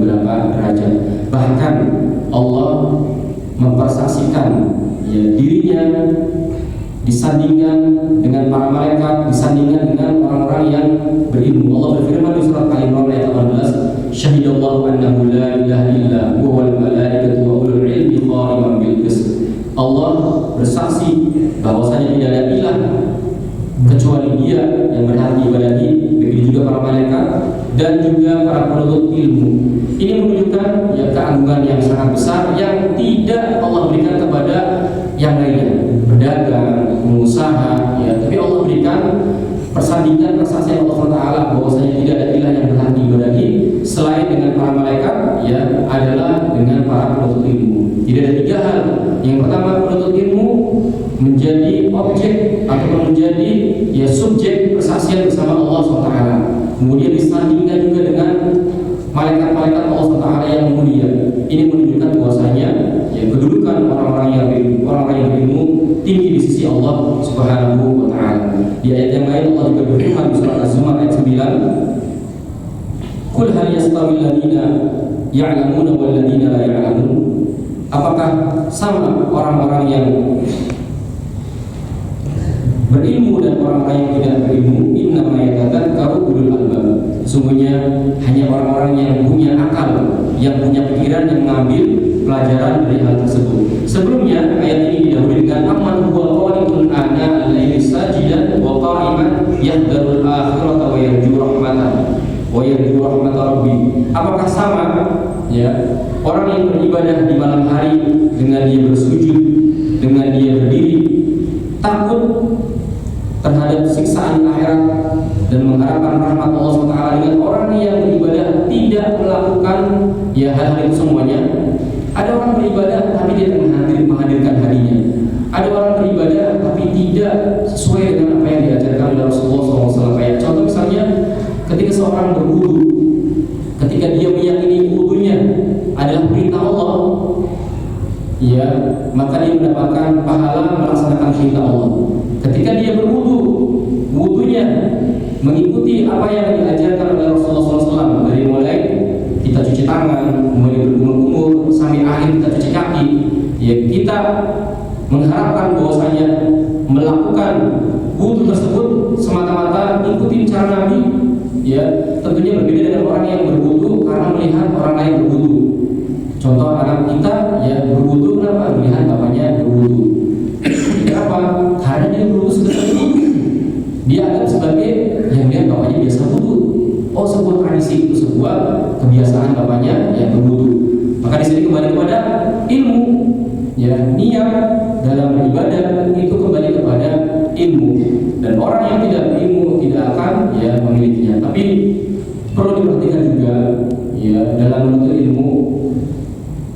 disandingkan dengan para malaikat, disandingkan dengan orang-orang yang berilmu. Allah berfirman di surat Al-Imran ayat 18, "Syahidallahu annahu la ilaha illa huwa wal malaikatu wa ulul ilmi qa'iman bil qist." Allah bersaksi bahwasanya tidak ada ilah kecuali Dia yang berhak diibadahi, begitu juga para malaikat dan juga para penuntut ilmu. Ini menunjukkan ya keagungan yang sangat besar yang tidak Allah berikan kepada yang lainnya, pedagang, pengusaha, ya. Tapi Allah berikan persandingan persaksian Allah Taala bahwasanya tidak ada ilah yang berhak diibadahi selain dengan para malaikat, ya, adalah dengan para penuntut ilmu. Tidak ada tiga hal. Yang pertama, penuntut ilmu menjadi objek atau menjadi ya subjek persaksian bersama Allah SWT. Kemudian disandingkan juga dengan malaikat-malaikat Allah SWT yang mulia. Ini menunjukkan bahwasanya ya kedudukan orang-orang yang berilmu tinggi di sisi Allah Subhanahu wa taala. Di ayat yang lain Allah juga berfirman di surat Az-Zumar ayat 9, "Qul hal yastawil ladzina ya'lamuna wal ladzina la ya'lamun?" Apakah sama orang-orang yang berilmu dan orang-orang yang tidak berilmu? Innama yatadzakkaru ulul albab. Sesungguhnya hanya orang-orang yang punya akal, yang punya pikiran, yang mengambil pelajaran dari hal tersebut. Sebelumnya ayat ini didahului dengan amman huwa qanitun ana al-laili sajidan wa qa'iman yahdharul akhirata wa yarju rahmata rabbi. Apakah sama ya orang yang beribadah di malam hari dengan dia bersujud, dengan dia berdiri, takut terhadap siksaan akhirat dan mengharapkan rahmat Allah SWT, dengan orang yang beribadah tidak melakukan ya hal-hal itu semuanya? Ada orang beribadah tapi dia menghadirkan harinya. Ada orang beribadah tapi tidak sesuai dengan apa yang diajarkan oleh Rasulullah SAW. Kayak contoh misalnya ketika seorang berwudu, ketika dia meyakini wudunya adalah perintah Allah, ya, maka dia mendapatkan pahala melaksanakan perintah Allah. Ketika dia berwudu, wudunya mengikuti apa yang diajarkan oleh Rasulullah SAW, dari mulai kita cuci tangan, mulai berkumur-kumur sampai akhir kita cuci kaki, ya, kita mengharapkan bahwasanya melakukan wudu tersebut semata-mata ikuti cara Nabi, ya, tentunya berbeda dengan orang yang berwudu karena melihat orang lain berwudu. Contoh anak kita ya berwudu, kenapa? Melihat bapaknya berwudu. Kenapa? Karena dia berwudu seperti itu. Dia anggap sebagai yang dia bapaknya biasa wudu. Oh, sebuah tradisi, itu sebuah kebiasaan bapaknya yang berwudu. Maka di sini kembali kepada ilmu, ya, niat dalam beribadah itu kembali kepada ilmu. Dan orang yang tidak berilmu tidak akan ya memilikinya. Tapi perlu diperhatikan juga ya dalam menuntut ilmu,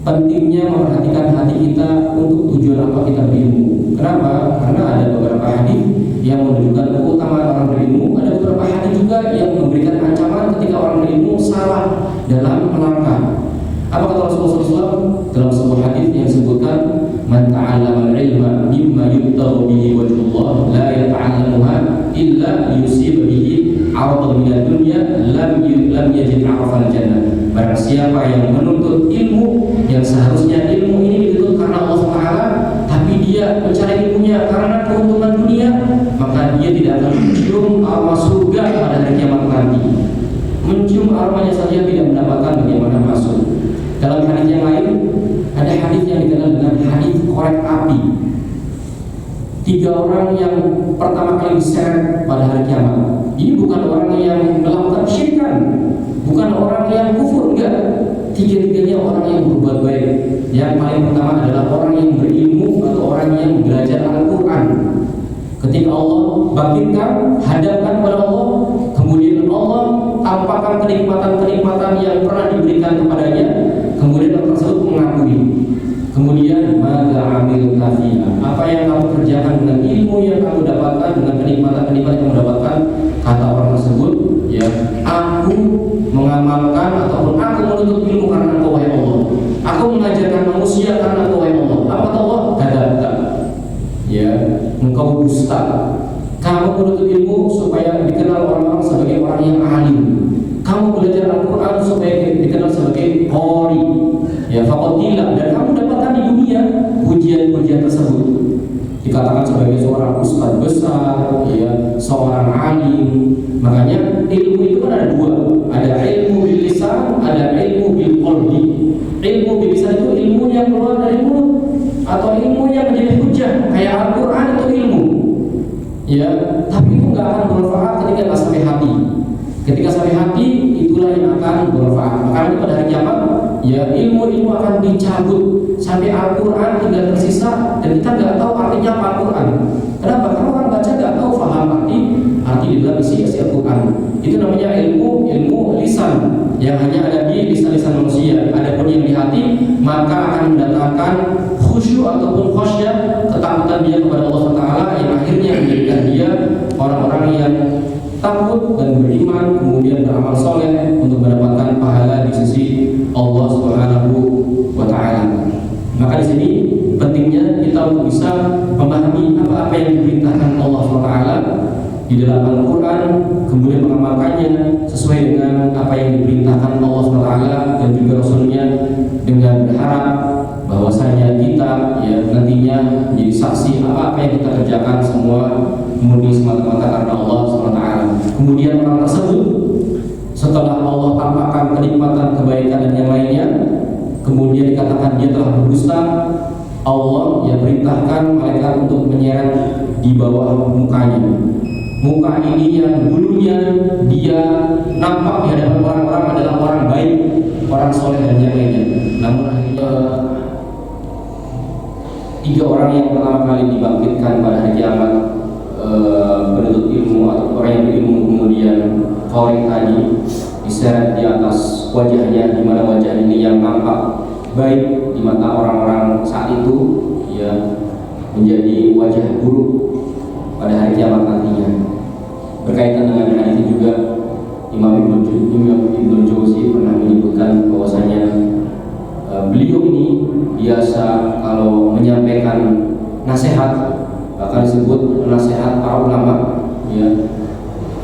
pentingnya memperhatikan hati kita untuk tujuan apa kita berilmu. Kenapa? Karena ada beberapa hadis yang menunjukkan keutamaan orang berilmu. Ada beberapa hadis juga yang memberikan ancaman ketika orang berilmu salah dalam melangkah. Apa kata Rasulullah SAW dalam sebuah hadis yang disebutkan, "Man ta'allama al-ilma mimma yubtaghu bihi wajhullah la yata'allamuha illa yusib bihi 'aradan min ad-dunya lam yajid 'arafal jannah." Barang siapa yang menuntut ilmu yang seharusnya ilmu ini dituntut karena Allah SWT, tapi dia mencari ilmunya karena keuntungan dunia, maka dia tidak akan mencium aroma surga pada hari kiamat nanti. Mencium aromanya saja tidak mendapatkan bagaimana masuk. Dalam hadis yang lain, ada hadis yang dikenal dengan hadis korek api. 3 orang yang pertama kali diseret pada hari kiamat. Ini bukan orang yang melakukan syirikan, bukan orang yang kufur, enggak. 3-tiganya orang yang berbuat baik. Yang paling pertama adalah orang yang berilmu atau orang yang belajar Al-Quran. Ketika Allah bangkitkan, hadapkan kepada Allah, kemudian Allah tampakkan kenikmatan-kenikmatan yang pernah diberikan kepadanya, kemudian orang tersebut mengakui. Kemudian mada amil kafiya, apa yang kamu kerjakan dengan ilmu yang kamu dapatkan, dengan kenikmatan-kenikmatan yang kamu dapatkan? Kata orang tersebut, ya, aku mengamalkan ataupun aku menuntut ilmu karena Engkau wahai Allah. Aku mengajarkan manusia karena Engkau wahai Allah. Apa kata Allah? Kadang-kadang, ya, engkau dusta. Kamu menuntut ilmu supaya dikenal orang-orang sebagai orang yang alim. Kamu belajar Al-Quran supaya dikenal sebagai qari, ya, faqatila, dan kamu dapatkan di dunia pujian-pujian tersebut. Dikatakan sebagai seorang ustaz, hujah kayak Al-Quran itu ilmu, ya, tapi itu nggak akan bermanfaat ketika nggak sampai hati. Ketika sampai hati, itulah yang akan bermanfaat. Makanya pada hari kiamat, ya, ilmu akan dicabut sampai Al-Quran tinggal tersisa, dan kita nggak tahu artinya apa Al-Quran. Kenapa? Karena orang baca nggak tahu faham arti di dalam isi Al-Quran. Itu namanya ilmu lisan yang hanya ada di lisan manusia. Adapun yang di hati, maka akan mendatangkan khusyuk ataupun khasyah, ketakutan dia kepada Allah Taala, yang akhirnya menjadikan dia orang-orang yang takut dan beriman, kemudian beramal soleh untuk mendapatkan pahala di sisi Allah Subhanahu wa Ta'ala. Maka di sini pentingnya kita untuk bisa memahami apa-apa yang diperintahkan Allah Subhanahu wa Ta'ala di dalam Al-Quran, kemudian mengamalkannya sesuai dengan apa yang diperintahkan Allah Subhanahu wa Ta'ala dan juga Rasulnya, dengan berharap bahwasanya kita, ya, nantinya menjadi saksi apa yang kita kerjakan semua murni semata-mata karena Allah SWT. Kemudian orang tersebut setelah Allah tampakkan kenikmatan, kebaikan dan yang lainnya, kemudian dikatakan dia telah berdusta, Allah, ya, perintahkan malaikat untuk menyeret di bawah mukanya. Muka ini yang dulunya dia nampak di hadapan orang-orang adalah orang baik, orang soleh dan yang lainnya, namun akhirnya 3 orang yang pertama kali dibangkitkan pada hari kiamat, penuntut ilmu atau orang yang berilmu, kemudian Farid tadi diseret di atas wajahnya, di mana wajah ini yang nampak baik di mata orang-orang saat itu, ya, menjadi wajah buruk pada hari kiamat nantinya. Berkaitan dengan hadis itu juga Imam Ibnu Jauzi pernah menyebutkan bahwasanya beliau ini biasa kalau menyampaikan nasihat, bahkan disebut nasihat para ulama, ya,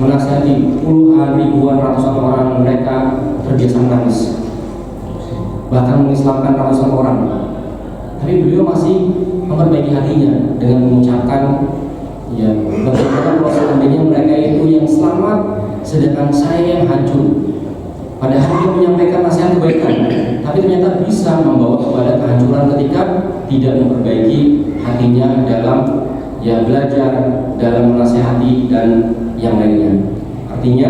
menasihati puluhan, ribuan, ratusan orang, mereka terbiasa menangis, bahkan mengislamkan ratusan orang, tapi beliau masih memperbaiki hatinya dengan mengucapkan, ya, bagaimana kalau seandainya mereka itu yang selamat sedangkan saya yang hancur. Padahal dia menyampaikan nasihat kebaikan, tapi ternyata bisa membawa kepada kehancuran ketika tidak memperbaiki hatinya dalam, ya, belajar, dalam menasihati dan yang lainnya. Artinya,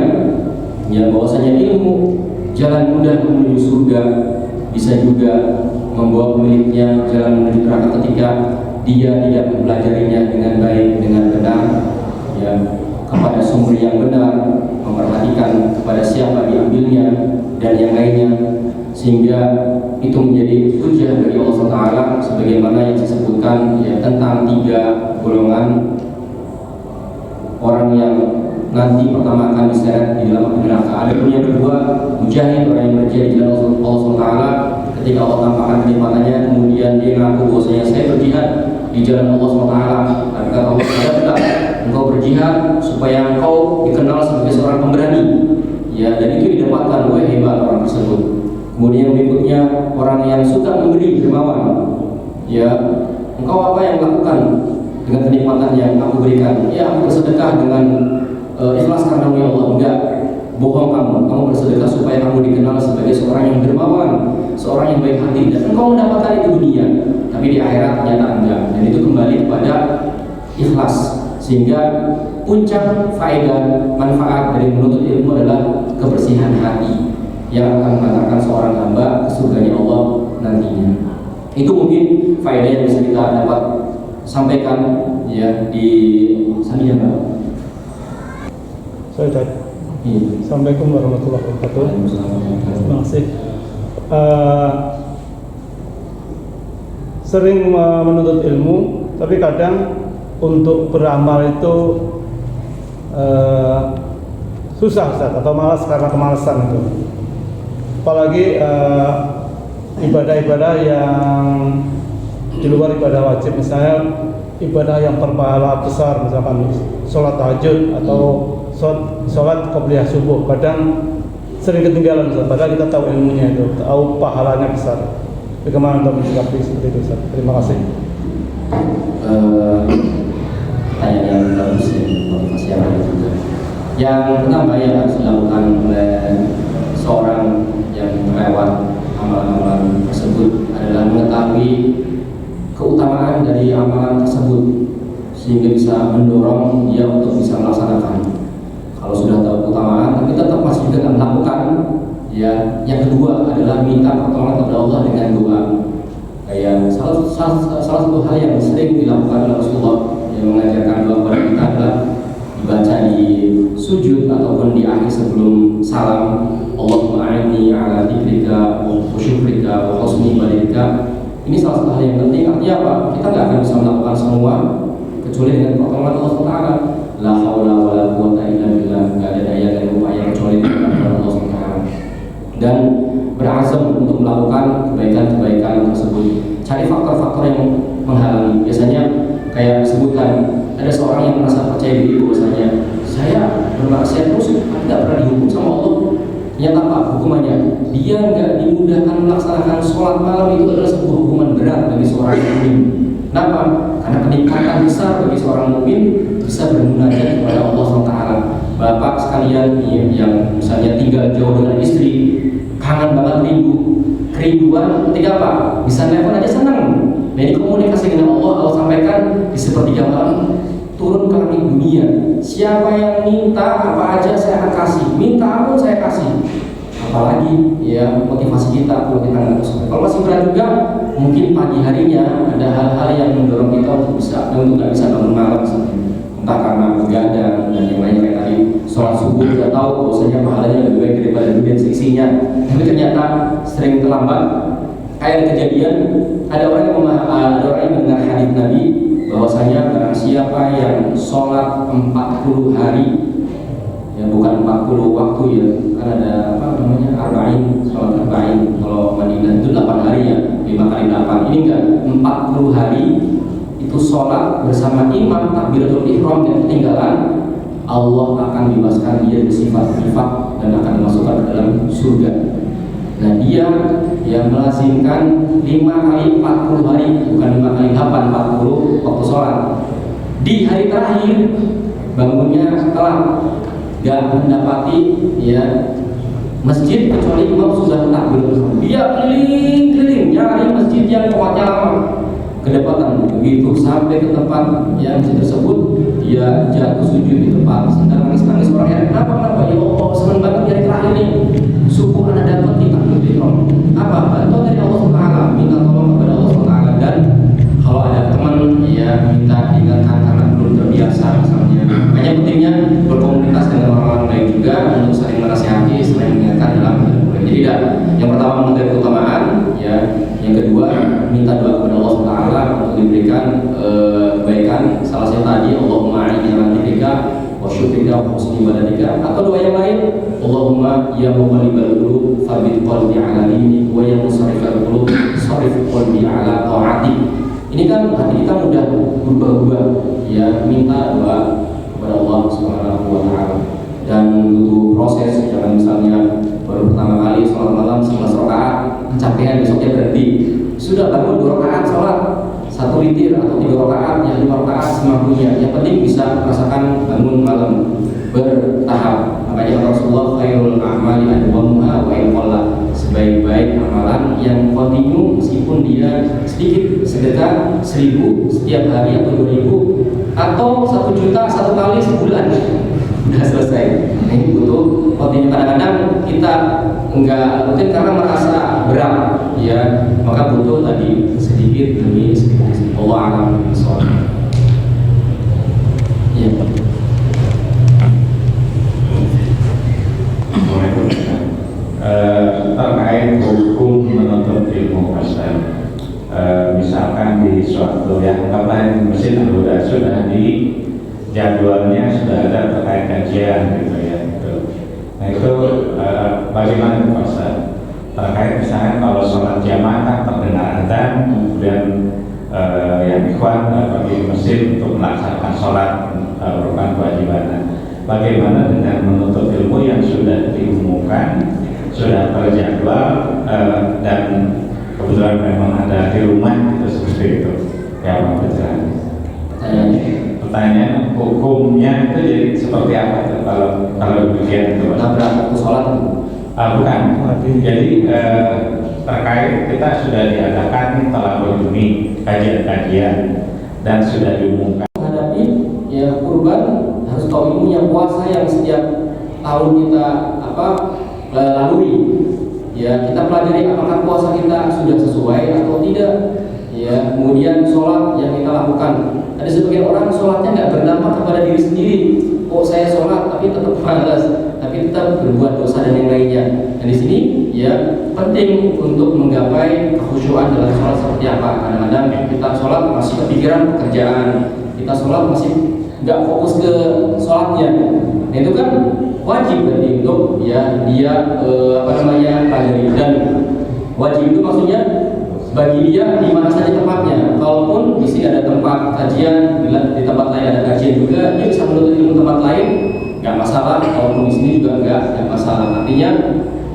ya, bahwasanya ilmu jalan mudah menuju surga, bisa juga membawa pemiliknya jalan menuju neraka ketika dia tidak mempelajarinya dengan baik, dengan benar, ya, kepada sumber yang benar, memperhatikan kepada siapa diambilnya dan yang lainnya, sehingga itu menjadi hujah dari Allah Taala, sebagaimana yang disebutkan, ya, tentang 3 golongan orang yang nanti pertama akan diseret di dalam api neraka. Adapun yang kedua, mujahid, orang yang bekerja di jalan Allah Taala, ketika Allah tampakkan kenikmatannya, kemudian dia mengaku bahwasanya saya berjihad di jalan Allah SWT. Kata Allah, "Sadaqta, engkau berjihad supaya engkau dikenal sebagai seorang pemberani." Ya, dan itu didapatkan, wah, hebat orang tersebut. Kemudian berikutnya, orang yang suka memberi, dermawan. Ya, engkau apa yang lakukan dengan kenikmatan yang aku berikan? Ya, aku bersedekah dengan ikhlas karena ya Allah. Enggak, bohong kamu bersedekah supaya kamu dikenal sebagai seorang yang dermawan, seorang yang baik hati, dan engkau mendapatkan itu dunia, tapi di akhirat ternyata enggak. Dan itu kembali kepada ikhlas, sehingga puncak faedah manfaat dari menuntut ilmu adalah kebersihan hati yang akan mengantarkan seorang hamba ke surganya Allah nantinya. Itu mungkin faedah yang bisa kita dapat sampaikan, ya, di sini, ya, Pak. Saya Ustaz. Assalamualaikum warahmatullahi wabarakatuh. Terima kasih. Sering menuntut ilmu, tapi kadang untuk beramal itu susah, Ustaz, atau malas karena kemalasan itu. Apalagi ibadah-ibadah yang di luar ibadah wajib, misalnya ibadah yang berpahala besar, misalkan sholat tahajud atau sholat qobliyah subuh, kadang sering ketinggalan, Ustaz. Padahal kita tahu ilmunya itu, tahu pahalanya besar. Bagaimana untuk menyikapi seperti itu, Ustaz? Terima kasih. Pertanyaan yang bagus, motivasi yang baik juga. Yang pertama yang harus dilakukan oleh seorang yang melewat amalan-amalan tersebut adalah mengetahui keutamaan dari amalan tersebut sehingga bisa mendorong dia untuk bisa melaksanakan. Kalau sudah tahu keutamaan tapi tetap masih juga melakukan, ya yang kedua adalah minta pertolongan kepada Allah dengan doa. Kayak salah satu hal yang sering dilakukan oleh Rasulullah yang mengajarkan doa kepada kita adalah dibaca di sujud ataupun di akhir sebelum salam. Allahumma a'inni ala dzikrika wa syukrika wa husni ibadatika. Ini salah satu hal yang penting. Artinya apa? Kita nggak akan bisa melakukan semua kecuali dengan pertolongan Allah Taala. La haula wala quwata illa billah. Nggak ada daya dan upaya kecuali dengan pertolongan Allah Taala. Dan berazam untuk melakukan kebaikan-kebaikan tersebut. Cari faktor-faktor yang menghalangi. Biasanya kayak disebutkan ada seorang yang merasa percaya diri bahwasanya saya bermaksiat terus tidak pernah dihukum sama Allah. Ternyata apa hukumannya? Dia nggak dimudahkan melaksanakan sholat malam. Itu adalah sebuah hukuman berat bagi seorang mukmin. Kenapa? Karena peningkatan besar bagi seorang mukmin bisa bermunajat kepada Allah SWT. Bapak sekalian yang misalnya tinggal jauh dengan istri, kangen banget rindu, kerinduan ketika apa? Bisa telepon aja senang. Nah ini komunikasi dengan Allah. Allah sampaikan di sepertiga malam turun ke langit dunia. Siapa yang minta apa aja saya akan kasih. Minta pun saya kasih. Apalagi ya motivasi kita kalau kita nggak bisa. Kalau masih berat juga, mungkin pagi harinya ada hal-hal yang mendorong kita untuk nggak bisa bangun malam. Entah karena begadang dan yang lain kayak tadi sholat subuh kita tahu bahwasanya pahalanya lebih baik daripada dunia seisinya. Tapi ternyata sering terlambat. Kayak kejadian ada orang yang mendengar hadits Nabi bahwasanya barang siapa yang sholat 40 hari, ya bukan 40 waktu ya, kan ada apa namanya arba'in, sholat arba'in. Kalau Madinah itu 8 hari ya, 5 kali 8. Ini enggak, 40 hari itu sholat bersama imam takbiratul ihram yang ketinggalan, Allah akan bebaskan dia dari sifat-sifat dan akan dimasukkan ke dalam surga. Nah dia yang melazimkan 5 kali 40 hari, bukan 5 kali 8, 40 waktu sholat. Di hari terakhir bangunnya telat, gak mendapati ya masjid kecuali imam sudah takbir. Dia keliling-keliling nyari masjid yang kuatnya lama. Kedapatan begitu sampai ke tempat yang masjid tersebut, dia jatuh sujud di tempat sedang nangis-nangis. Orang yang kenapa ya Allah senang banget di hari terakhir nih subuh anda dapat di takbir ihram. Apa bantuan dari Allah Taala, minta tolong kepada Allah Taala. Dan kalau ada teman ya minta diingatkan karena belum terbiasa misalnya. Makanya pentingnya berkomunikasi dengan orang-orang lain juga untuk saling menasihati, saling mengingatkan dalam hidup. Jadi yang pertama mengenai keutamaan, ya yang kedua minta doa kepada Allah Taala untuk diberikan kebaikan. Salah satu tadi Allahumma a'inni ala dzikrika wa syukrika wa husni ibadatika. Atau doa yang lain, Allahumma ya muqallibal qulub tsabbit qalbi ala dinik wa ya musarrifal qulub sharrif qalbi ala ta'atik. Ini kan hati kita mudah berubah-ubah, ya minta doa kepada Allah Subhanahu wa taala. Dan butuh proses, jangan misalnya baru pertama kali sholat malam 11 rakaat kecapean besoknya berhenti. Sudah bangun 2 rakaat sholat, 1 witir atau 3 rakaat, ya 5 rakaat semampunya. Yang penting bisa merasakan bangun malam bertahap. Makanya Rasulullah khairul a'mali adwamuha wa in qalla. Sebaik-baik amalan yang kontinu meskipun dia sedikit, sedekah 1000 setiap hari atau 2000 atau 1 juta 1 kali sebulan udah selesai. Nah, ini butuh kontinu. Kadang-kadang kita enggak rutin karena merasa berat, ya maka butuh tadi sedikit demi sedikit. Allah alam bisawab. Ya. Terkait hukum menuntut ilmu asal, misalkan di suatu yang kemarin masjid sudah di jadwalnya sudah ada terkait kajian gitu ya gitu. Nah itu bagaimana itu Ustaz? Terkait misalnya kalau sholat jamaah kan terdengar adzan, kemudian yang ikhwan bagi masjid untuk melaksanakan sholat merupakan kewajiban. Bagaimana dengan menuntut ilmu yang sudah diumumkan, sudah terjadwal dan kebetulan memang ada di rumah gitu seperti itu? Ya mau berjalan. Pertanyaan hukumnya itu jadi seperti apa itu kalau demikian itu? Nabrak waktu sholat? Bukan. Jadi terkait kita sudah diadakan talabul ilmi, kajian-kajian, dan sudah diumumkan. Menghadapi ya kurban harus tahu ilmunya, puasa yang setiap tahun kita lalui. Ya, kita pelajari apakah puasa kita sudah sesuai atau tidak. Ya, kemudian sholat yang kita lakukan. Ada sebagian orang sholatnya nggak berdampak kepada diri sendiri. Oh, saya sholat tapi tetap malas, tapi tetap berbuat dosa dan yang lainnya. Dan di sini ya penting untuk menggapai kekhusyuan dalam sholat seperti apa. Kadang-kadang kita sholat masih kepikiran pekerjaan, kita sholat masih nggak fokus ke sholatnya. Nah, itu kan wajib berarti untuk ya dia pelajari, dan wajib itu maksudnya bagi dia di mana saja tempatnya. Kalaupun di sini ada tempat kajian, di tempat lain ada kajian juga, dia bisa menuntut ilmu tempat lain, nggak masalah. Kalaupun di sini juga nggak masalah. Artinya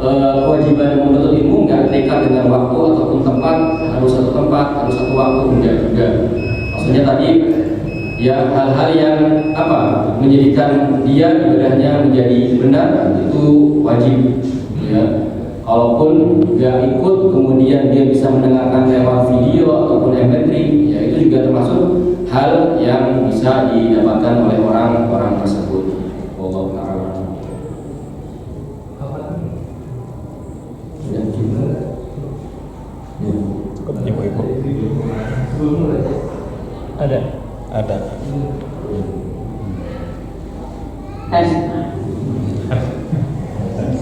kewajiban menuntut ilmu nggak terikat dengan waktu ataupun tempat, harus satu tempat, harus satu waktu, enggak juga. Maksudnya tadi ya hal-hal yang menjadikan dia ibadahnya menjadi benar itu wajib. Ya. Kalaupun nggak ikut, kemudian dia bisa mendengarkan lewat video ataupun MP3, ya itu juga termasuk hal yang bisa didapatkan oleh orang-orang tersebut. Wallahu ta'ala. Cukup ibu-ibu. Ada.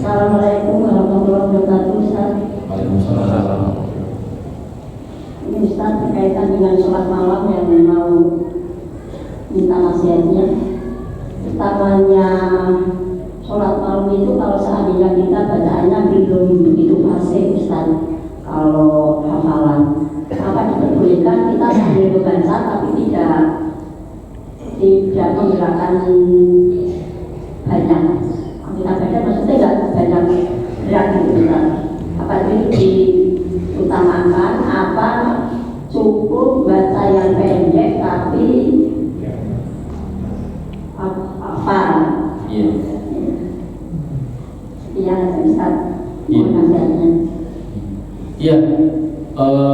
Assalamualaikum warahmatullahi wabarakatuh. Ustaz. Waalaikumsalam. Ini Ustaz berkaitan dengan sholat malam yang mau minta nasihatnya. Utamanya sholat malam itu kalau seandainya kita bacaannya belum begitu fasih Ustaz. Kalau hafalan, apa diperbolehkan kita sambil membaca tapi tidak menggerakkan banyak. Kita baca maksudnya tidak banyak gerak gitu Ustaz. Apa itu diutamakan, apa cukup baca yang pendek tapi apa? Iya. Iya Ustaz. Iya. Nasihatnya. Iya.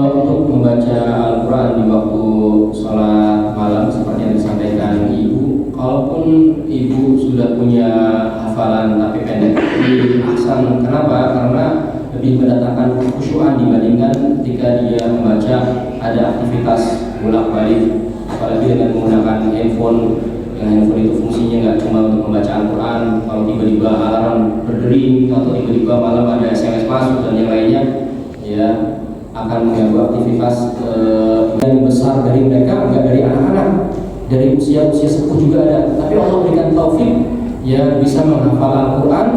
Untuk membaca Al-Quran di waktu sholat malam seperti yang disampaikan Ibu, kalaupun Ibu sudah punya hafalan tapi pendek, lebih ahsan. Kenapa? Karena lebih mendatangkan kekhusyuan dibandingkan ketika dia membaca ada aktivitas bolak-balik, apalagi dengan menggunakan handphone. Yang handphone itu fungsinya nggak cuma untuk membaca Al-Quran. Kalau tiba-tiba alarm berdering atau tiba-tiba malam ada SMS masuk dan yang lainnya, ya akan mengganggu aktivitas yang besar dari mereka, enggak dari anak-anak, dari usia-usia sepuh juga ada. Tapi Allah berikan taufik ya bisa menghafal Al-Quran,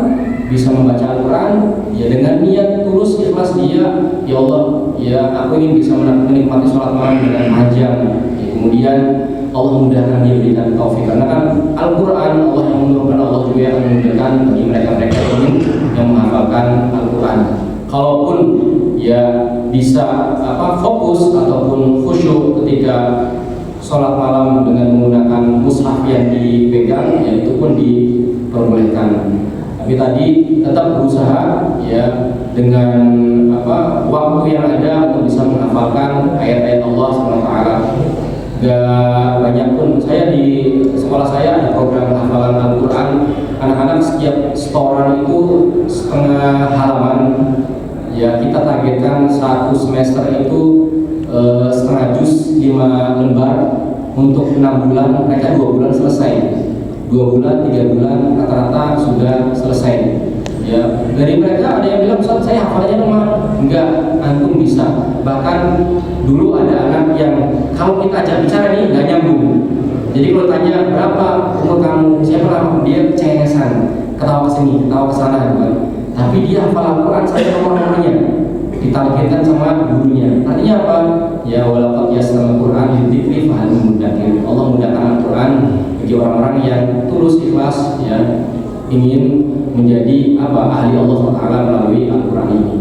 bisa membaca Al-Quran ya dengan niat tulus ikhlas dia, ya Allah ya aku ingin bisa menikmati sholat malam dengan panjang ya, kemudian Allah mudahkan dia berikan taufik, karena kan Al-Quran Allah yang menurunkan, Allah juga yang memudahkan bagi mereka-mereka yang menghafalkan Al-Quran. Kalaupun ya bisa fokus ataupun khusyuk ketika sholat malam dengan menggunakan mushaf yang dipegang, ya itu pun diperbolehkan. Tapi tadi tetap berusaha ya dengan waktu yang ada untuk bisa menghafalkan ayat-ayat Allah SWT. Gak banyak pun, saya di sekolah saya ada program hafalan Al-Quran. Anak-anak setiap setoran itu setengah halaman. Ya kita targetkan satu semester itu setengah juz 5 lembar untuk 6 bulan, mereka 2 bulan selesai, 2 bulan 3 bulan rata-rata sudah selesai. Ya dari mereka ada yang bilang Ustaz saya hafalannya lemah, enggak, antum bisa. Bahkan dulu ada anak yang kalau kita ajak bicara nih nggak nyambung. Jadi kalau tanya berapa umur kamu, siapa nama dia cengesan, ketawa kesini, ketawa kesana gitu. Tapi dia hafal Al-Quran sampai nomor-nomornya, ditargetkan sama gurunya. Artinya apa? Ya walaqad yassarnal Qur'an lidzikri fahal mudzakir. Allah mudahkan Al-Quran bagi orang-orang yang tulus ikhlas ya ingin menjadi ahli Allah SWT melalui Al-Quran ini.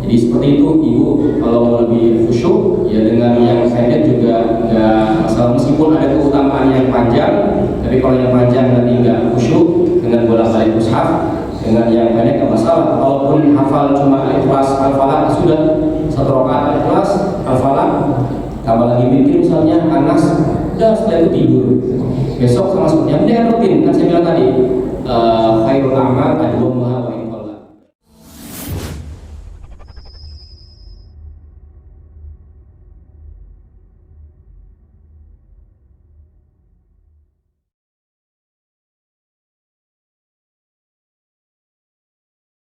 Jadi seperti itu Ibu, kalau mau lebih khusyuk ya dengan yang pendek juga nggak masalah, meskipun ada keutamaan yang panjang, tapi kalau yang panjang nanti nggak khusyuk dengan bolak-balik mushaf dengan yang banyak gak masalah. Walaupun hafal cuma Al-Ikhlas, Al-Falaq sudah satu rakaat Al-Ikhlas, Al-Falaq, tambah lagi witir misalnya Anas, udah setelah itu tidur. Besok sama seperti yang ini kan rutin, kan saya bilang tadi khairul a'mal